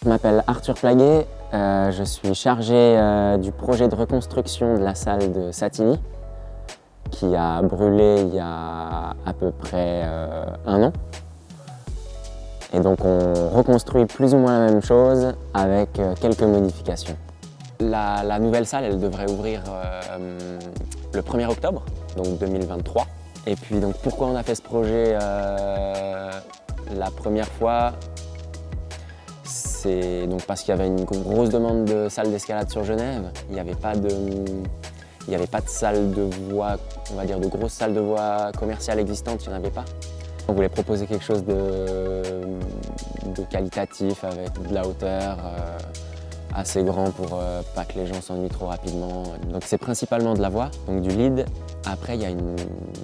Je m'appelle Arthur Plaguet, je suis chargé du projet de reconstruction de la salle de Satigny qui a brûlé il y a à peu près 1 an. Et donc on reconstruit plus ou moins la même chose avec quelques modifications. La nouvelle salle, elle devrait ouvrir le 1er octobre, donc 2023. Et puis donc pourquoi on a fait ce projet la première fois? C'est donc parce qu'il y avait une grosse demande de salle d'escalade sur Genève. Il n'y avait pas de salle de voie, on va dire de grosses salles de voie commerciales existantes, il n'y en avait pas. On voulait proposer quelque chose de qualitatif avec de la hauteur, assez grand pour pas que les gens s'ennuient trop rapidement. Donc c'est principalement de la voie, donc du lead. Après il y a une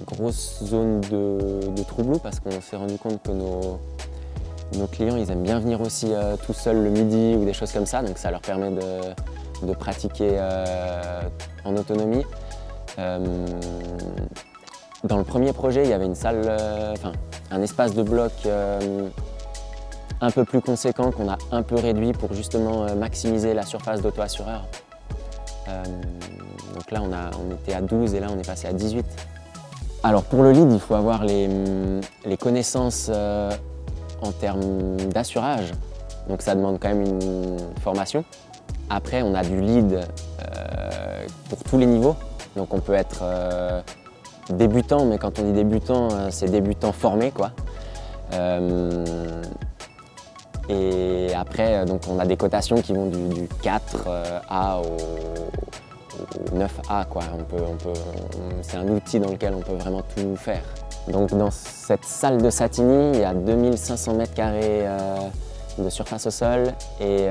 grosse zone de trou blue parce qu'on s'est rendu compte que nos clients, ils aiment bien venir aussi tout seuls le midi ou des choses comme ça, donc ça leur permet de pratiquer en autonomie. Dans le premier projet, il y avait une salle, un espace de bloc un peu plus conséquent qu'on a un peu réduit pour justement maximiser la surface d'auto-assureur. Donc là, on était à 12 et là, on est passé à 18. Alors pour le lead, il faut avoir les connaissances en termes d'assurage, donc ça demande quand même une formation. Après, on a du lead pour tous les niveaux, donc on peut être débutant, mais quand on dit débutant, c'est débutant formé, quoi. Et après, donc on a des cotations qui vont du 4A au 9A, quoi. C'est un outil dans lequel on peut vraiment tout faire. Donc dans cette salle de Satigny, il y a 2500 m² de surface au sol et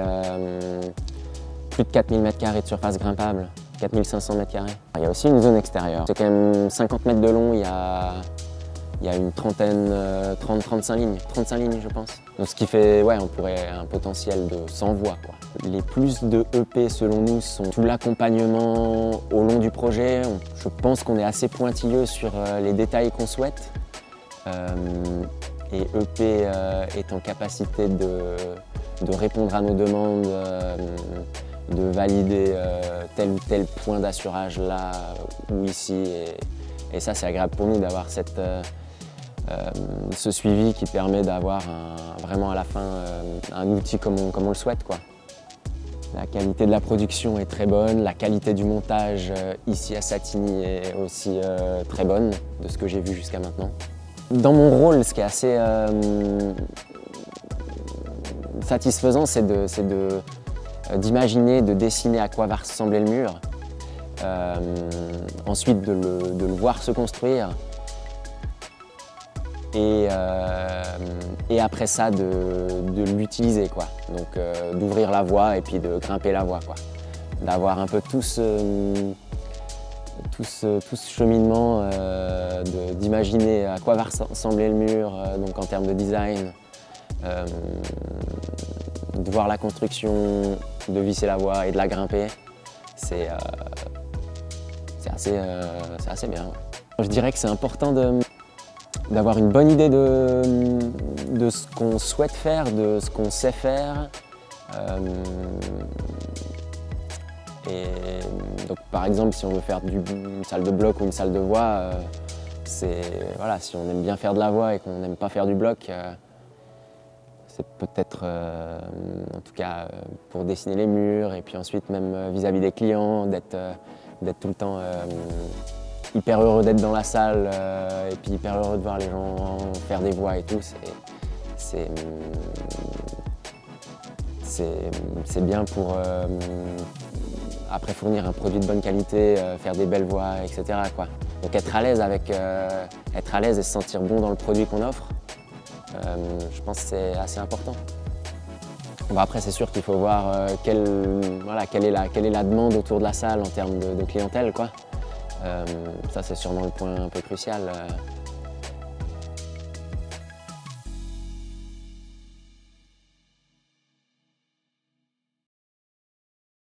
plus de 4000 m² de surface grimpable, 4500 m². Il y a aussi une zone extérieure. C'est quand même 50 mètres de long, il y a une trentaine, 35 lignes, 35 lignes je pense. Donc ce qui fait, ouais, on pourrait un potentiel de 100 voies, quoi. Les plus de EP selon nous sont tout l'accompagnement au long du projet. Je pense qu'on est assez pointilleux sur les détails qu'on souhaite. Et EP est en capacité de répondre à nos demandes, de valider tel ou tel point d'assurage là ou ici. Et ça, c'est agréable pour nous d'avoir ce suivi qui permet d'avoir vraiment à la fin un outil comme on le souhaite, quoi. La qualité de la production est très bonne, la qualité du montage ici à Satigny est aussi très bonne de ce que j'ai vu jusqu'à maintenant. Dans mon rôle, ce qui est assez satisfaisant, c'est d'imaginer, de dessiner à quoi va ressembler le mur, ensuite de le voir se construire et après ça de l'utiliser, quoi. Donc d'ouvrir la voie et puis de grimper la voie, quoi. D'avoir un peu tout ce cheminement, d'imaginer à quoi va ressembler le mur, donc en termes de design, de voir la construction, de visser la voie et de la grimper, c'est assez bien. Ouais. Je dirais que c'est important d'avoir une bonne idée de ce qu'on souhaite faire, de ce qu'on sait faire. Et donc, par exemple, si on veut faire une salle de bloc ou une salle de voie, voilà, si on aime bien faire de la voie et qu'on n'aime pas faire du bloc, c'est peut-être, en tout cas, pour dessiner les murs et puis ensuite même vis-à-vis des clients, d'être tout le temps hyper heureux d'être dans la salle et puis hyper heureux de voir les gens faire des voies et tout. C'est bien pour après fournir un produit de bonne qualité, faire des belles voies, etc., quoi. Donc être à l'aise et se sentir bon dans le produit qu'on offre, je pense que c'est assez important. Bon, après, c'est sûr qu'il faut voir quelle est la demande autour de la salle en termes de clientèle, quoi. Ça, c'est sûrement le point un peu crucial.